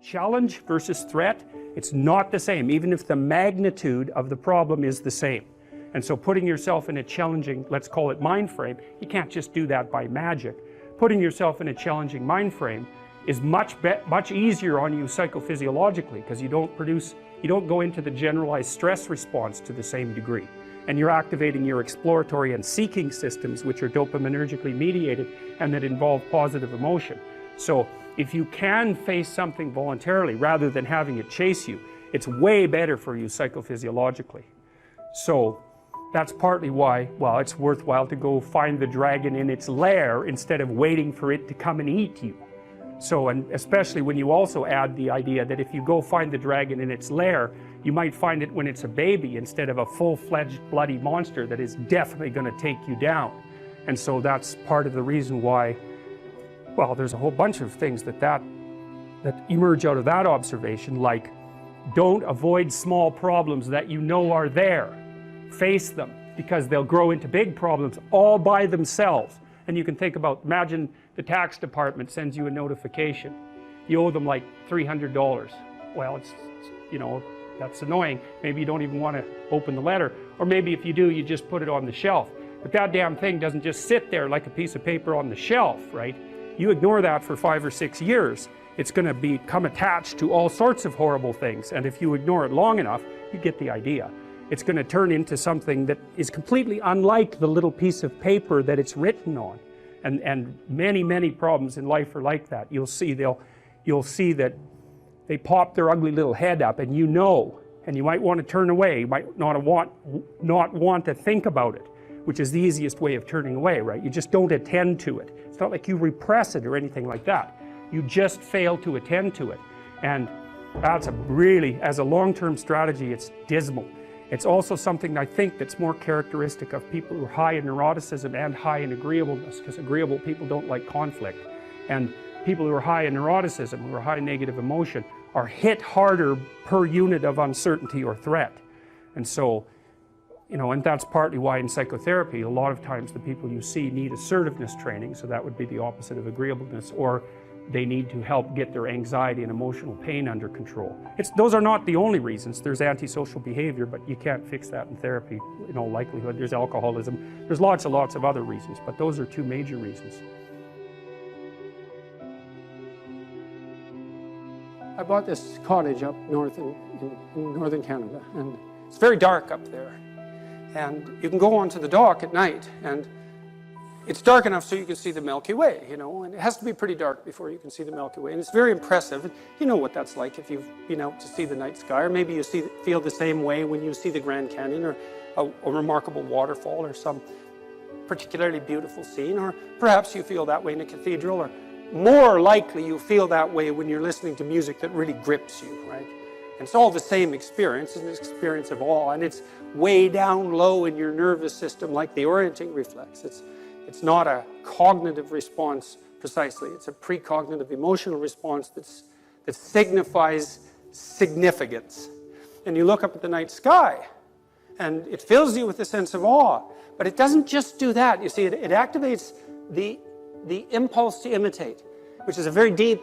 Challenge versus threat, it's not the same, even if the magnitude of the problem is the same. And so putting yourself in a challenging, let's call it mind frame, you can't just do that by magic. Putting yourself in a challenging mind frame is much easier on you psychophysiologically, because you don't go into the generalized stress response to the same degree. And you're activating your exploratory and seeking systems, which are dopaminergically mediated and that involve positive emotion. So if you can face something voluntarily rather than having it chase you, it's way better for you psychophysiologically. So that's partly why, well, it's worthwhile to go find the dragon in its lair instead of waiting for it to come and eat you. So, and especially when you also add the idea that if you go find the dragon in its lair, you might find it when it's a baby instead of a full-fledged bloody monster that is definitely going to take you down. And so that's part of the reason why, well, there's a whole bunch of things that emerge out of that observation, like don't avoid small problems that you know are there. Face them, because they'll grow into big problems all by themselves. And you can think about, imagine the tax department sends you a notification. You owe them like $300. Well, it's you know, that's annoying. Maybe you don't even want to open the letter. Or maybe if you do, you just put it on the shelf. But that damn thing doesn't just sit there like a piece of paper on the shelf, right? You ignore that for 5 or 6 years, it's going to become attached to all sorts of horrible things. And if you ignore it long enough, you get the idea. It's going to turn into something that is completely unlike the little piece of paper that it's written on. And many problems in life are like that. You'll see that they pop their ugly little head up, and you know, and you might want to turn away. You might not want to think about it, which is the easiest way of turning away, right? You just don't attend to it. It's not like you repress it or anything like that. You just fail to attend to it. And that's a really, as a long-term strategy, it's dismal. It's also something I think that's more characteristic of people who are high in neuroticism and high in agreeableness, because agreeable people don't like conflict. And people who are high in neuroticism, who are high in negative emotion, are hit harder per unit of uncertainty or threat. And so, you know, and that's partly why in psychotherapy, a lot of times the people you see need assertiveness training, so that would be the opposite of agreeableness, or they need to help get their anxiety and emotional pain under control. Those are not the only reasons. There's antisocial behavior, but you can't fix that in therapy in all likelihood. There's alcoholism. There's lots of other reasons, but those are two major reasons. I bought this cottage up north in northern Canada, and it's very dark up there. And you can go onto the dock at night, and it's dark enough so you can see the Milky Way, you know, and it has to be pretty dark before you can see the Milky Way. And it's very impressive. You know what that's like if you've been out to see the night sky, or maybe you feel the same way when you see the Grand Canyon, or a remarkable waterfall, or some particularly beautiful scene, or perhaps you feel that way in a cathedral, or more likely you feel that way when you're listening to music that really grips you, right? And it's all the same experience. It's an experience of awe, and it's way down low in your nervous system, like the orienting reflex. It's not a cognitive response precisely. It's a precognitive emotional response that signifies significance. And you look up at the night sky, and it fills you with a sense of awe. But it doesn't just do that. You see, it activates the impulse to imitate, which is a very deep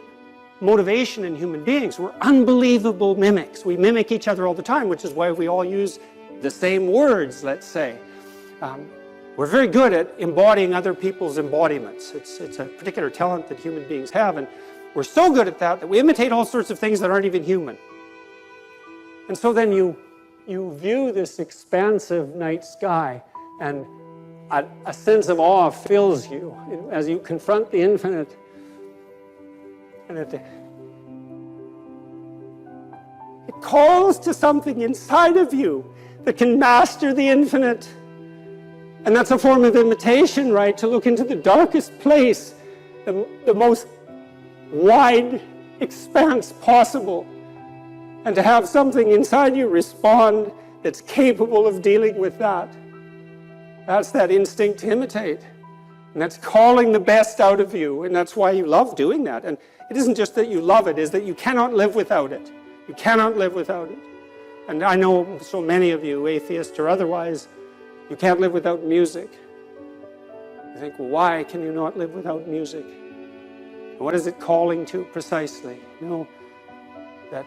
motivation in human beings. We're unbelievable mimics. We mimic each other all the time, which is why we all use the same words, let's say. We're very good at embodying other people's embodiments. It's a particular talent that human beings have, and we're so good at that we imitate all sorts of things that aren't even human. And so then you view this expansive night sky, and a sense of awe fills you as you confront the infinite. And it calls to something inside of you that can master the infinite. And that's a form of imitation, right? To look into the darkest place, the most wide expanse possible, and to have something inside you respond that's capable of dealing with that. That's that instinct to imitate. And that's calling the best out of you, and that's why you love doing that. And it isn't just that you love it, it's that you cannot live without it. You cannot live without it. And I know so many of you, atheists or otherwise, you can't live without music. You think, well, why can you not live without music? And what is it calling to precisely? You know, that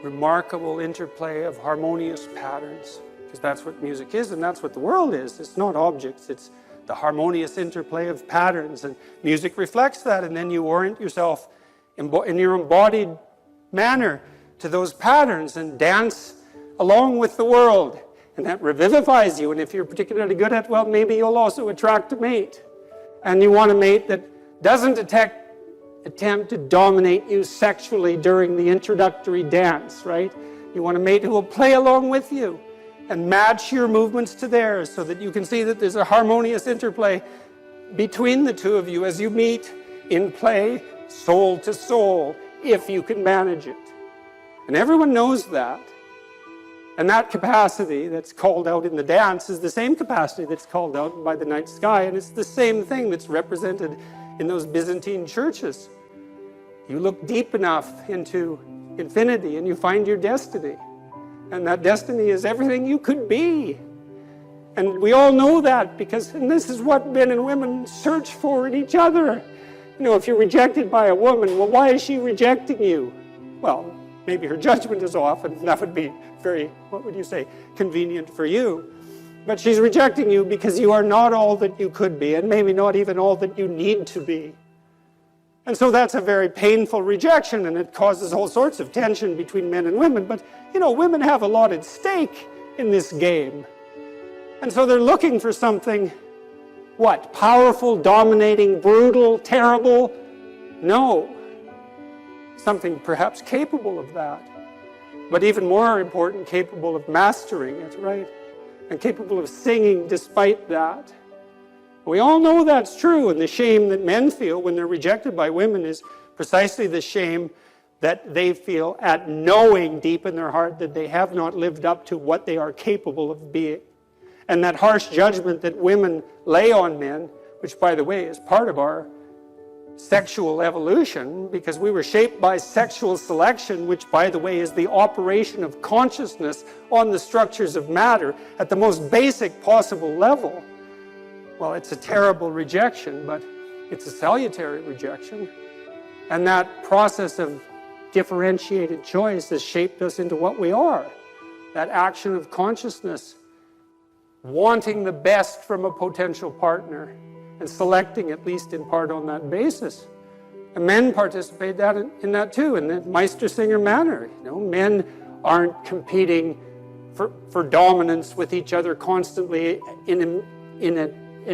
remarkable interplay of harmonious patterns, because that's what music is and that's what the world is. It's not objects, it's the harmonious interplay of patterns, and music reflects that, and then you orient yourself in your embodied manner to those patterns and dance along with the world, and that revivifies you. And if you're particularly good at, well, maybe you'll also attract a mate, and you want a mate that doesn't attempt to dominate you sexually during the introductory dance, right? You want a mate who will play along with you and match your movements to theirs, so that you can see that there's a harmonious interplay between the two of you as you meet in play, soul to soul, if you can manage it. And everyone knows that. And that capacity that's called out in the dance is the same capacity that's called out by the night sky, and it's the same thing that's represented in those Byzantine churches. You look deep enough into infinity and you find your destiny. And that destiny is everything you could be. And we all know that, because, and this is what men and women search for in each other. You know, if you're rejected by a woman, well, why is she rejecting you? Well, maybe her judgment is off, and that would be very, what would you say, convenient for you. But she's rejecting you because you are not all that you could be, and maybe not even all that you need to be. And so that's a very painful rejection, and it causes all sorts of tension between men and women. But, you know, women have a lot at stake in this game. And so they're looking for something, what? Powerful, dominating, brutal, terrible? No. Something perhaps capable of that. But even more important, capable of mastering it, right? And capable of singing despite that. We all know that's true, and the shame that men feel when they're rejected by women is precisely the shame that they feel at knowing deep in their heart that they have not lived up to what they are capable of being. And that harsh judgment that women lay on men, which, by the way, is part of our sexual evolution, because we were shaped by sexual selection, which, by the way, is the operation of consciousness on the structures of matter at the most basic possible level. Well, it's a terrible rejection, but it's a salutary rejection. And that process of differentiated choice has shaped us into what we are. That action of consciousness, wanting the best from a potential partner, and selecting, at least in part, on that basis. And men participate in that too, in the Meistersinger manner. You know, men aren't competing for dominance with each other constantly in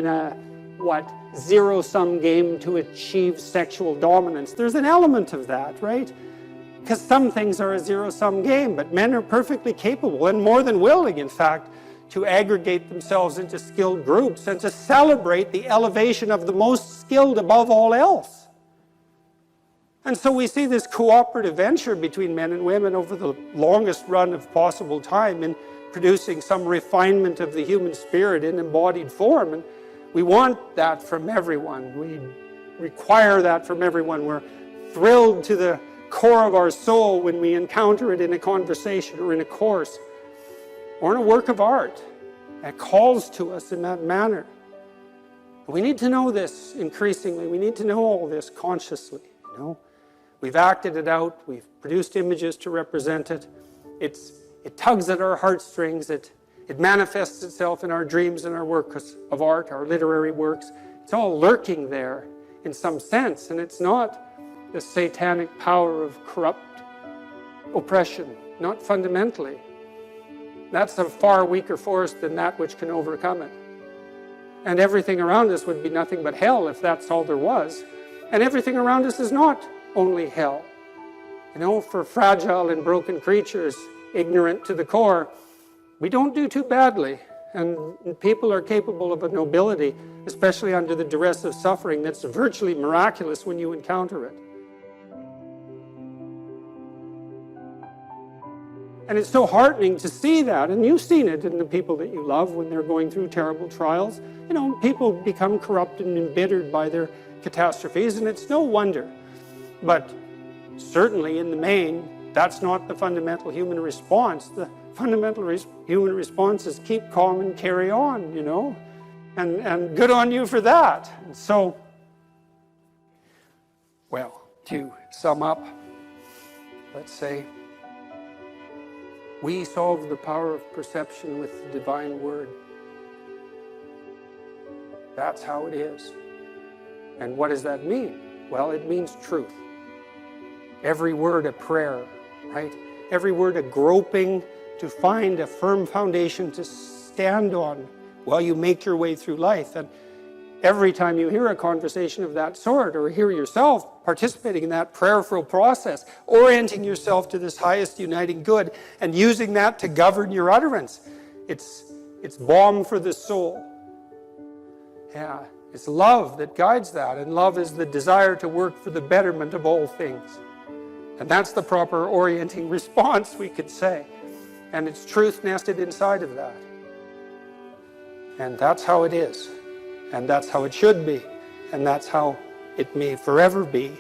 a what, zero-sum game to achieve sexual dominance. There's an element of that, right? Because some things are a zero-sum game, but men are perfectly capable, and more than willing, in fact, to aggregate themselves into skilled groups and to celebrate the elevation of the most skilled above all else. And so we see this cooperative venture between men and women over the longest run of possible time in producing some refinement of the human spirit in embodied form. And we want that from everyone. We require that from everyone. We're thrilled to the core of our soul when we encounter it in a conversation or in a course or in a work of art that calls to us in that manner. We need to know this increasingly. We need to know all this consciously. You know, we've acted it out. We've produced images to represent it. It tugs at our heartstrings. It manifests itself in our dreams and our works of art, our literary works. It's all lurking there in some sense, and it's not the satanic power of corrupt oppression, not fundamentally. That's a far weaker force than that which can overcome it. And everything around us would be nothing but hell if that's all there was. And everything around us is not only hell. You know, for fragile and broken creatures, ignorant to the core, we don't do too badly. And people are capable of a nobility, especially under the duress of suffering, that's virtually miraculous when you encounter it. And it's so heartening to see that, and you've seen it in the people that you love when they're going through terrible trials. You know, people become corrupt and embittered by their catastrophes, and it's no wonder. But certainly in the main, that's not the fundamental human response. The fundamental human response is keep calm and carry on, you know, and good on you for that. And so, well, to sum up, let's say, We solve the power of perception with the divine word. That's how it is. And what does that mean? Well, it means truth. Every word a prayer, right? Every word a groping to find a firm foundation to stand on while you make your way through life. And every time you hear a conversation of that sort, or hear yourself participating in that prayerful process, orienting yourself to this highest uniting good, and using that to govern your utterance, it's balm for the soul. Yeah, it's love that guides that, and love is the desire to work for the betterment of all things. And that's the proper orienting response, we could say. And it's truth nested inside of that. And that's how it is. And that's how it should be. And that's how it may forever be.